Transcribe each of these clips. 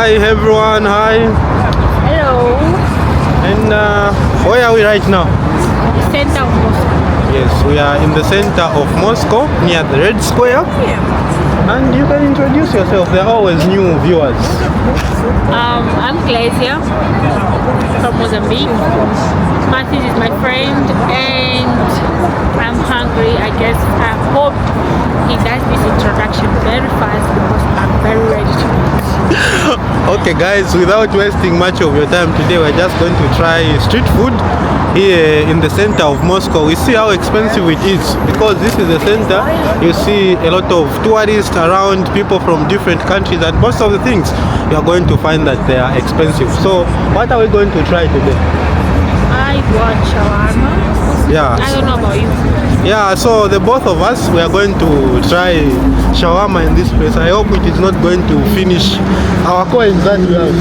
Hi everyone, hi. Hello. And where are we right now? Center of Moscow. Yes, we are in the center of Moscow near the Red Square. Yeah. And you can introduce yourself, there are always new viewers. I'm Glacia from Mozambique. Matthews is my friend and I'm hungry. I guess I hope he does this introduction very fast because I'm very ready to eat. Okay guys, without wasting much of your time today, we're just going to try street food here in the center of Moscow. We see how expensive it is because this is the center. You see a lot of tourists around, people from different countries, and most of the things you are going to find that they are expensive. So what are we going to try today? I want shawarma. Yeah. I don't know about you. Yeah, so the both of us, we are going to try shawarma in this place. I hope it is not going to finish our coins that we have.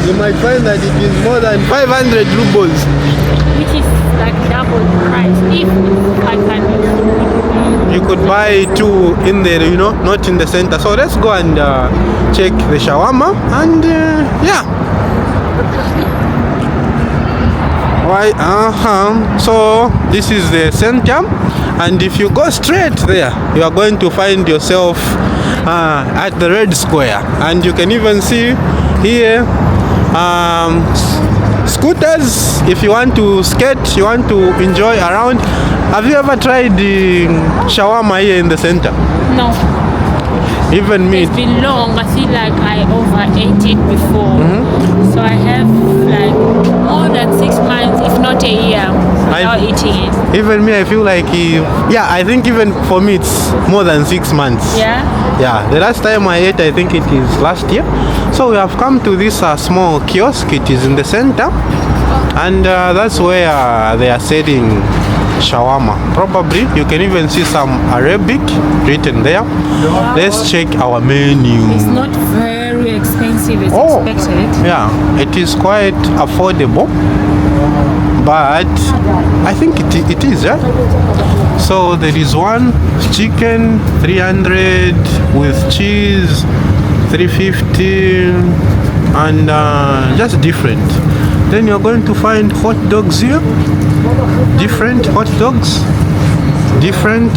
You might find that it is more than 500 rubles. Which is like double the price if I can. You could buy two in there, you know, not in the center. So let's go and check the shawarma and yeah. Right, so this is the center, and if you go straight there, you are going to find yourself at the Red Square, and you can even see here scooters. If you want to skate, you want to enjoy around. Have you ever tried the shawarma here in the center? No. Even me. It's been long. I feel like I overate it before. So I have like more than 6 months, if not a year, without eating it. Even me, I feel like, yeah, I think even for me it's more than 6 months. Yeah? Yeah, the last time I ate, I think it is last year. So we have come to this small kiosk. It is in the center, and that's where they are selling shawarma. Probably you can even see some Arabic written there. Let's check our menu. It's not very expensive as expected. Yeah, it is quite affordable, but I think it is, yeah. So there is one chicken 300 with cheese 350 and just different. Then you're going to find hot dogs here. Different hot dogs. Different.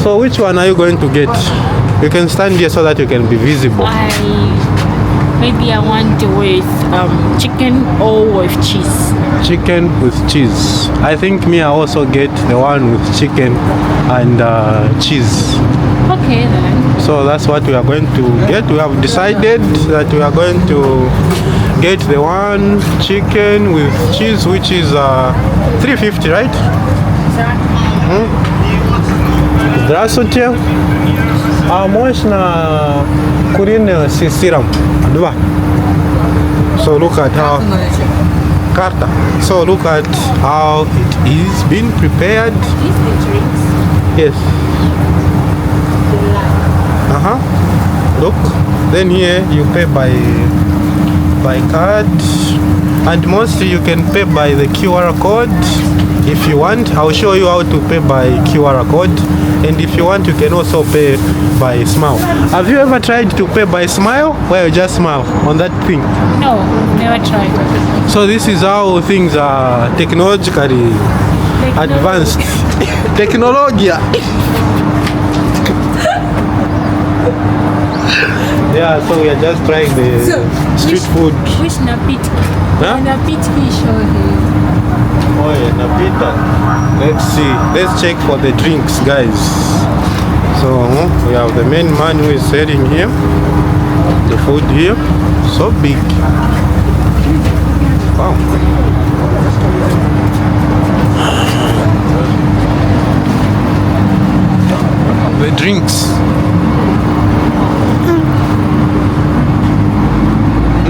So which one are you going to get? You can stand here so that you can be visible. Maybe I want to with chicken or with cheese. Chicken with cheese. I think me I also get the one with chicken and cheese. Okay then. So that's what we are going to get. We have decided that we are going to get the one chicken with cheese, which is 350, right? Здравствуйте. А можно куриную с сыром? Два. So look at how карта. So look at how it is being prepared. Yes. Look. Then here you pay by card, and mostly you can pay by the QR code. If you want, I'll show you how to pay by QR code, and if you want, you can also pay by smile. Have you ever tried to pay by smile, where you just smile on that thing? No, never tried. So this is how things are technologically advanced. Technologia. Yeah, so we are just trying the street food. Which napitki? Huh? Napitki show here. Oh yeah, napita. Let's see. Let's check for the drinks, guys. So we have the main man who is selling here. The food here, so big. Wow. The drinks.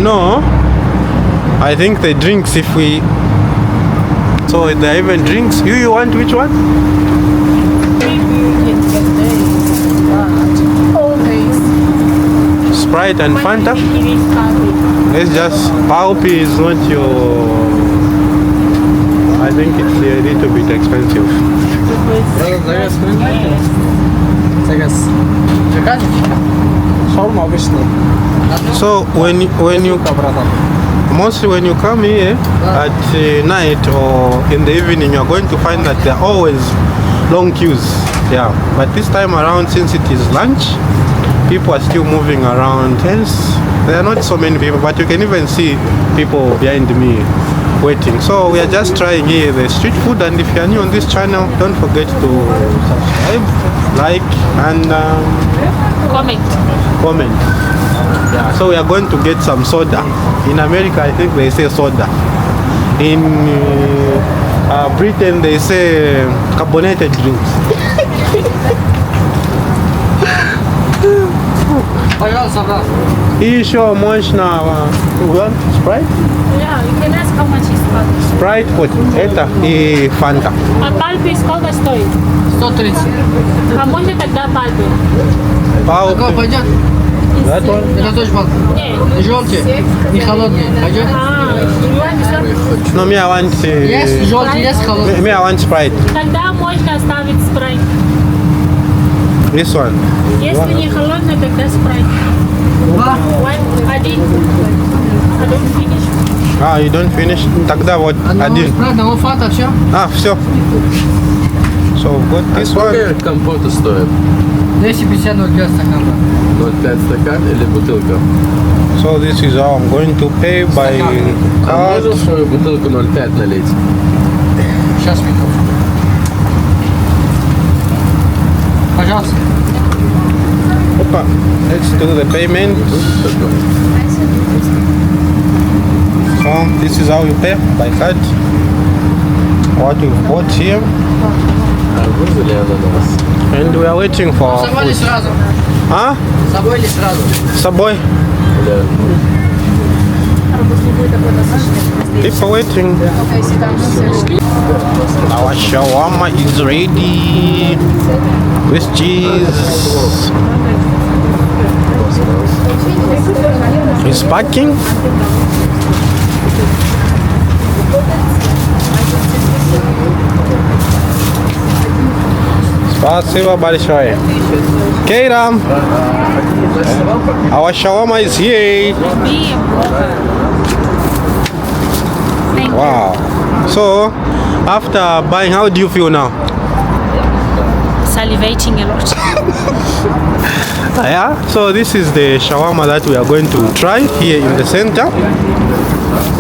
No, I think the drinks, if we, so there are even drinks. You want which one? Sprite and Fanta. It's just Palpi is not your, I think it's a little bit expensive. shawarma obviously. So when you mostly when you come here at night or in the evening, you're going to find that there are always long queues. Yeah, but this time around, since it is lunch, people are still moving around. Hence, there are not so many people, but you can even see people behind me waiting. So we are just trying here the street food, and if you are new on this channel, don't forget to subscribe, like, and comment. Yeah, so we are going to get some soda. In America, I think they say soda. In Britain, they say carbonated drinks. Isho можно Sprite? Yeah, you can ask how much is Sprite. Sprite вот это и Фанта. А пальпи сколько стоит? 130. А можно тогда пальпи? Какой пойдет? That one? Это тоже пал. Нет. Желтый, не холодный. Пойдет? No, me I want Есть желтый, есть холодный. me I want Sprite. Тогда можно оставить спрайт. This one. Если не холодно, тогда спрайт. Один. I don't finish. Ah, you don't finish? Тогда вот один. Одного фата, все? Все. So вот this one. Сколько компота стоит? 250 0,5 стакана. 0,5 стакан или бутылка? So this is how I'm going to pay by А card. можно свою бутылку 0,5 налить? Сейчас минуту. Пожалуйста. Опа. Let's do the payment. So this is how you pay by card. What we bought here. Арбуз или ананас? And we are waiting for С собой или food. сразу? А? С собой или сразу? С собой. People waiting. Our shawarma is ready with cheese. It's packing. Спасибо большое. Кейра, our shawarma is here. Wow. So, after buying, how do you feel now? Salivating a lot. Yeah. So this is the shawarma that we are going to try here in the center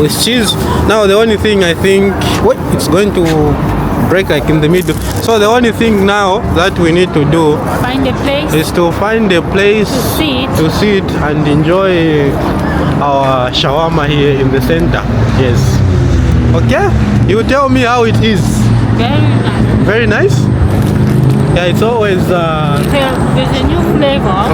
with cheese. Now the only thing I think, wait, it's going to break like in the middle. So the only thing now that we need to do Find a place is to find a place to sit. and enjoy our shawarma here in the center. Yes. Okay. You tell me how it is. Very nice. Very nice. Yeah, it's always There's a new flavor.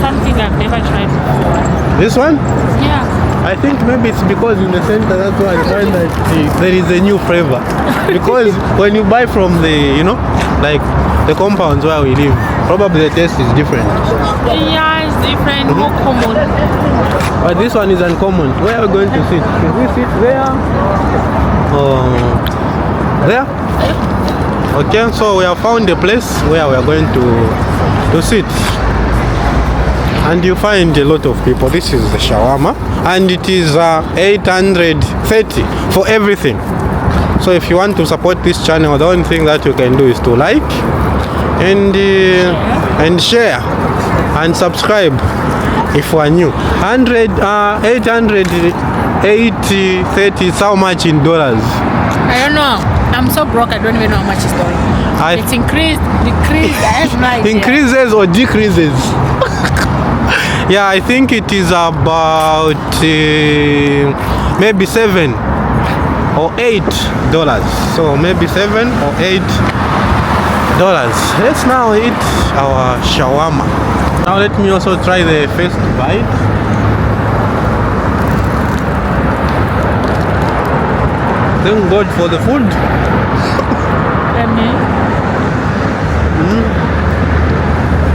Something I've never tried before. this one. Yeah. I think maybe it's because in the center that's why I find that there is a new flavor. Because when you buy from the, like the compounds where we live, probably the taste is different. Yeah, it's different, more common. But this one is uncommon. Where are we going to sit? Can we sit there? There? Okay, so we have found a place where we are going to sit. And you find a lot of people. This is the shawarma. And it is 830 for everything. So if you want to support this channel, the only thing that you can do is to like and share and subscribe if you are new. 830 is how much in dollars? I don't know. I'm so broke, I don't even know how much it's going. It's increased, decreased, I have no idea. Increases or decreases? Yeah, I think it is about maybe $7 or $8. So maybe $7 or $8. Let's now eat our shawarma. Now let me also try the first bite. Thank God for the food.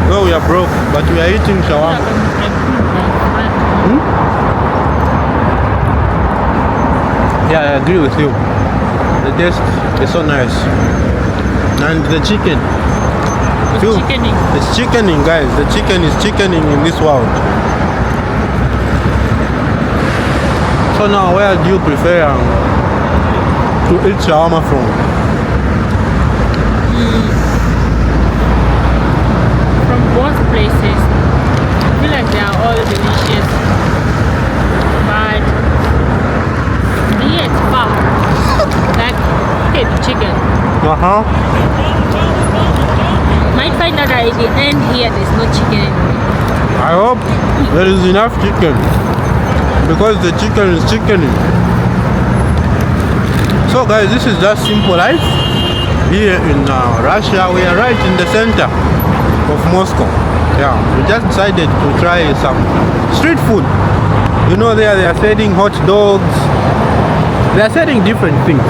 No, we are broke, but we are eating shawarma. Yeah, I agree with you. The taste is so nice. And the chicken It's Feel- chickening. It's chickening, guys. The chicken is chickening in this world. So now, where do you prefer to eat shawarma from? From both places. I feel like they are all delicious. But here it's far. Like, okay, the chicken. Uh-huh. Might find out that at the end here there's no chicken anymore. I hope there is enough chicken. Because the chicken is chickening. So guys, this is just simple life here in Russia. We are right in the center of Moscow. Yeah, we just decided to try some street food. You know, there they are selling hot dogs. They are selling different things.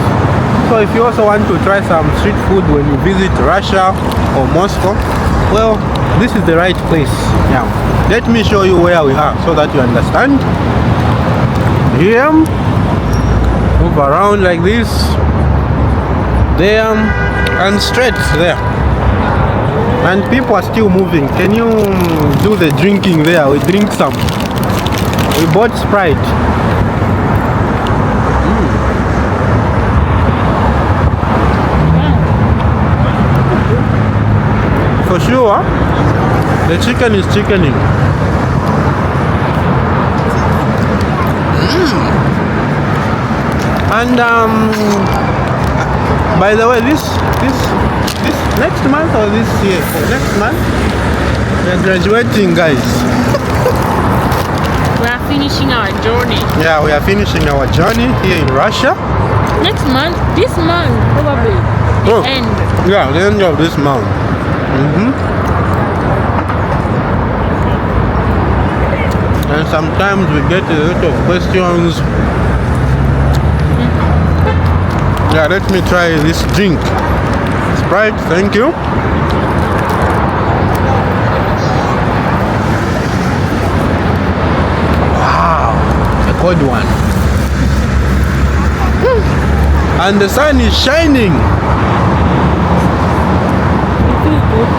So if you also want to try some street food when you visit Russia or Moscow, well, this is the right place. Yeah, let me show you where we are so that you understand. Here, move around like this, there, and straight there. And people are still moving. Can you do the drinking there? We drink some. We bought Sprite. For sure, the chicken is chickening. And by the way, this next month or this year, next month, we are graduating, guys. We are finishing our journey. Yeah, we are finishing our journey here in Russia. Next month, this month probably. The Oh. end. Yeah, the end of this month. And sometimes we get a lot of questions. Yeah, let me try this drink. Sprite, thank you. Wow, a good one. And the sun is shining. It feels good.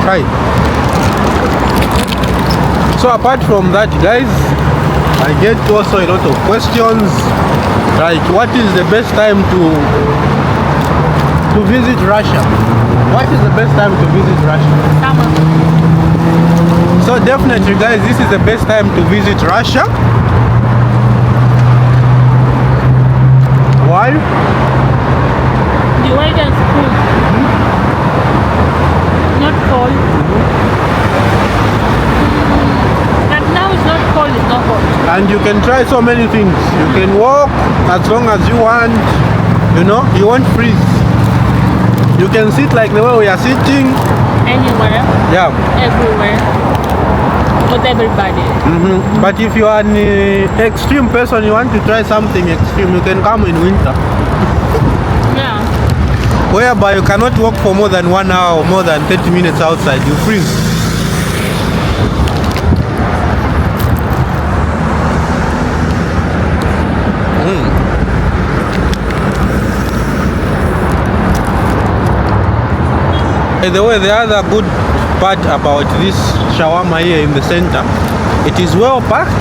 Try. So apart from that, guys, I get also a lot of questions like what is the best time to visit Russia? What is the best time to visit Russia? Summer. So definitely, guys, this is the best time to visit Russia. Why? The weather is cool. Not cold. But now it's not cold, it's not hot. And you can try so many things. You can walk as long as you want. You know, you won't freeze. You can sit like the way we are sitting. Anywhere, Yeah. everywhere, with everybody. But if you are an extreme person, you want to try something extreme, you can come in winter. Yeah. Whereby you cannot walk for more than 1 hour or more than 30 minutes outside. You freeze. By the way, the other good part about this shawarma here in the center, it is well packed.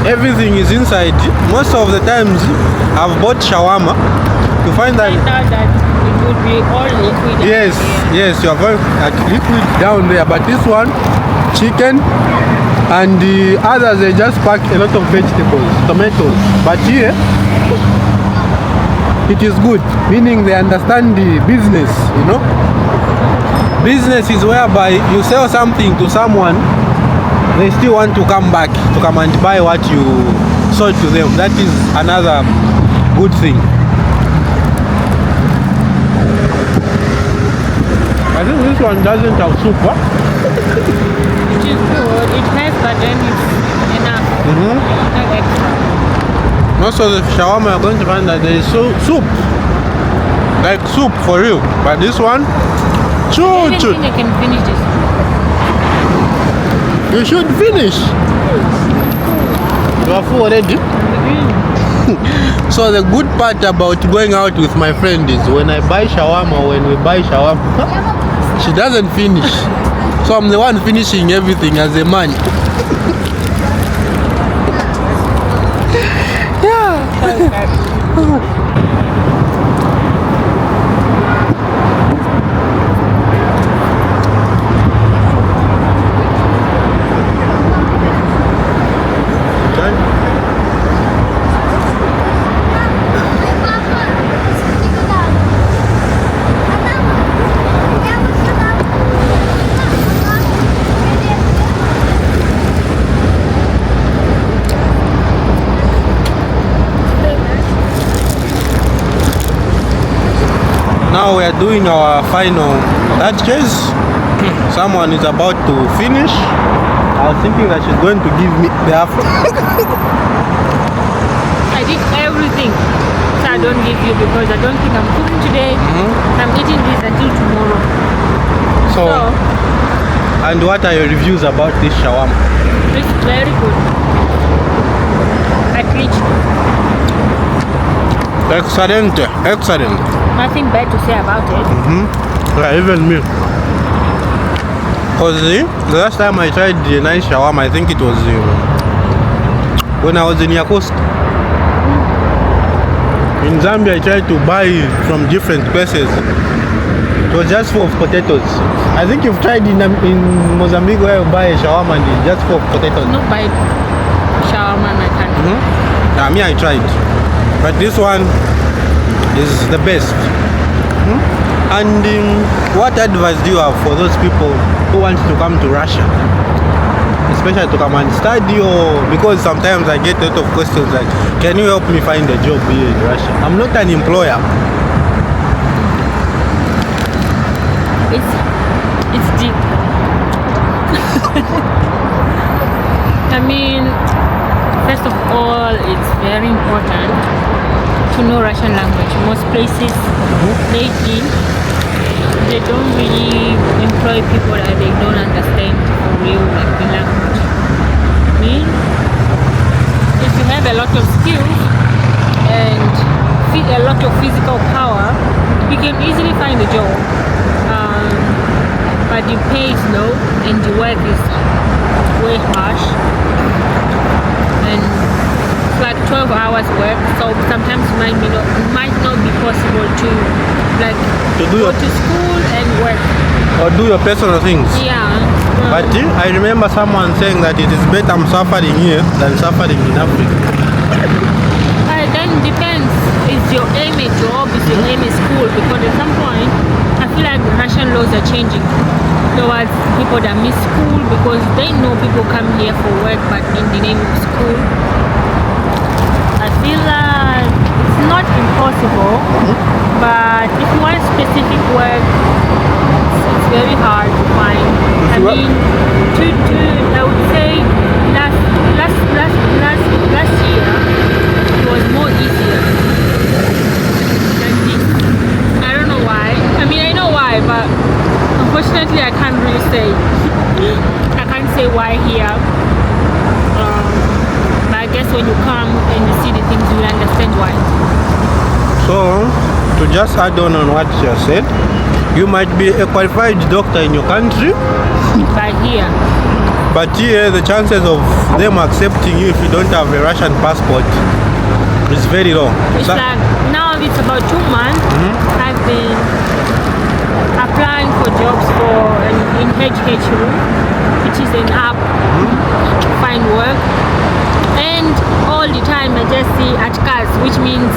Everything is inside. Most of the times I've bought shawarma to find that I thought that it would be all liquid. yes, you are going at liquid down there, but this one, chicken, and the others they just pack a lot of vegetables, tomatoes. But here it is good, meaning they understand the business, you know. Business is whereby you sell something to someone, they still want to come back to come and buy what you sold to them. That is another good thing. I think this one doesn't have soup, huh? Which is good. It has, but then it's enough. Not extra. Most of the shawarma you're going to find that there is soup. Like soup for real. But this one, I choo don't choo. think I can finish this. You should finish. You are full already. So the good part about going out with my friend is when I buy shawarma, when we buy shawarma, she doesn't finish. So I'm the one finishing everything as a man. Now we are doing our final batches. Someone is about to finish. I was thinking that she's going to give me the after. I did everything. So I don't give you because I don't think I'm cooking today. I'm eating this until tomorrow. So, and what are your reviews about this shawarma? It's very good. At least Excellent, excellent. nothing bad to say about it. Yeah, even me. Because the last time I tried the nice shawarma, I think it was when I was in Yakost. In Zambia, I tried to buy from different places. It was just full of potatoes. I think you've tried in Mozambique where you buy a shawarma and it's just full of potatoes. Not by shawarma in my country. Yeah, me, I tried. But this one is the best. And what advice do you have for those people who want to come to Russia? Especially to come and study, or because sometimes I get a lot of questions like, can you help me find a job here in Russia? I'm not an employer. It's deep. I mean, first of all, it's very important to know Russian language. Most places lately they don't really employ people that they don't understand for real, like the language. I mean, if you have a lot of skills and a lot of physical power, you can easily find a job. But the pay is low and the work is way harsh, and it's like 12 hours work, so sometimes it might not be possible to like go to school and work or do your personal things. But I remember someone saying that it is better I'm suffering here than suffering in Africa. Then depends. Is your aim a job? Is your aim a school? Because at some point I feel like Russian laws are changing towards people that miss school, because they know people come here for work but in the name of school. I feel like it's not impossible, but if you want specific work, it's very hard to find. I mean, I would say last year it was more easier than this. I don't know why. I mean, I know why, but unfortunately I can't really say. I can't say why here. But I guess when you come and you see the things, you will understand why. So, to just add on what you said, you might be a qualified doctor in your country, but here the chances of them accepting you if you don't have a Russian passport is very low. It's like now it's about 2 months. I've been applying for jobs in HHU, which is an app to find work, and all the time I just see ATKAS, which means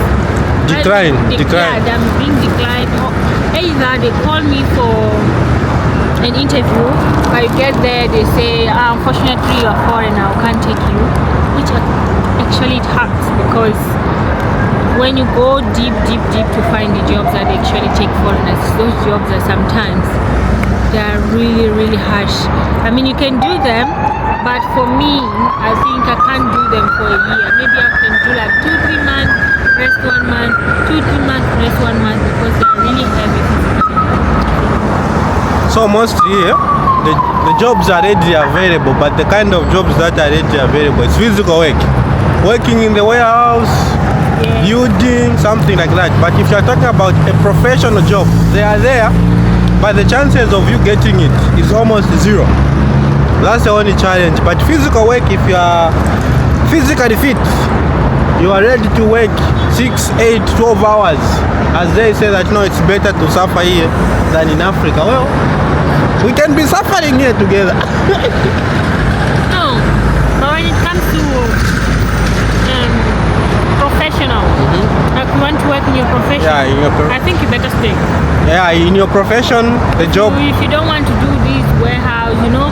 decline. I'm being declined. Either they call me for an interview, but you get there, they say, unfortunately you are foreigner, we can't take you, which actually it hurts, because when you go deep to find the jobs that actually take foreigners, those jobs are sometimes they are really harsh. I mean, you can do them, but for me, I think I can't do them for a year. Maybe I can do like 2-3 months, rest 1 month, 2-3 months, rest 1 month, because they are really heavy. So mostly the jobs are readily available, but the kind of jobs that are readily available is physical work. Working in the warehouse, Yeah. building, something like that. But if you're talking about a professional job, they are there, but the chances of you getting it is almost zero. That's the only challenge. But physical work, if you are physically fit, you are ready to work 6, 8, 12 hours. As they say that no, it's better to suffer here than in Africa. Well, we can be suffering here together. No, but when it comes to professional, like you want to work in your profession, Yeah, in your I think you better stay. Yeah, in your profession, the job. If you don't want to do this warehouse, you know,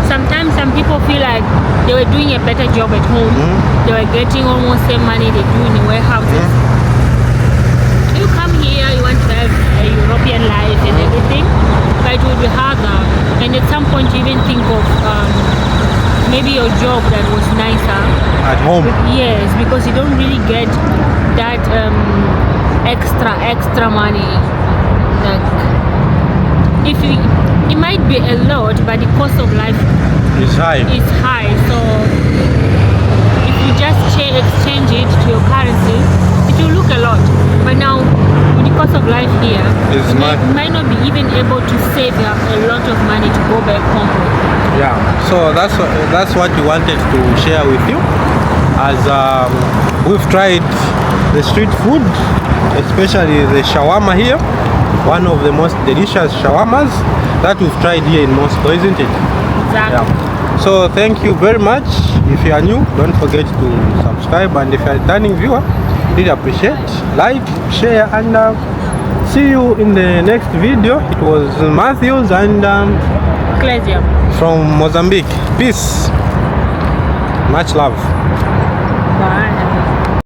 sometimes some people feel like they were doing a better job at home. They were getting almost same money they do in the warehouses. You come here, you want to have a European life and everything, but it will be harder. And at some point you even think of maybe your job that was nicer At home. Yes, because you don't really get that extra money. Like, if you, it might be a lot, but the cost of life It's high. is high. So if you just exchange it to your currency, it will look a lot. But now, with the cost of life here, It's you might not be even able to save up a lot of money to go back home. Yeah. So that's what we wanted to share with you, as we've tried the street food, especially the shawarma here, one of the most delicious shawarmas that we've tried here in Moscow, isn't it? Exactly. Yeah. So thank you very much. If you are new, don't forget to subscribe, and if you are a returning viewer, really appreciate, like, share, and see you in the next video. It was Matthews and Ecclesia. from Mozambique. Peace. Much love.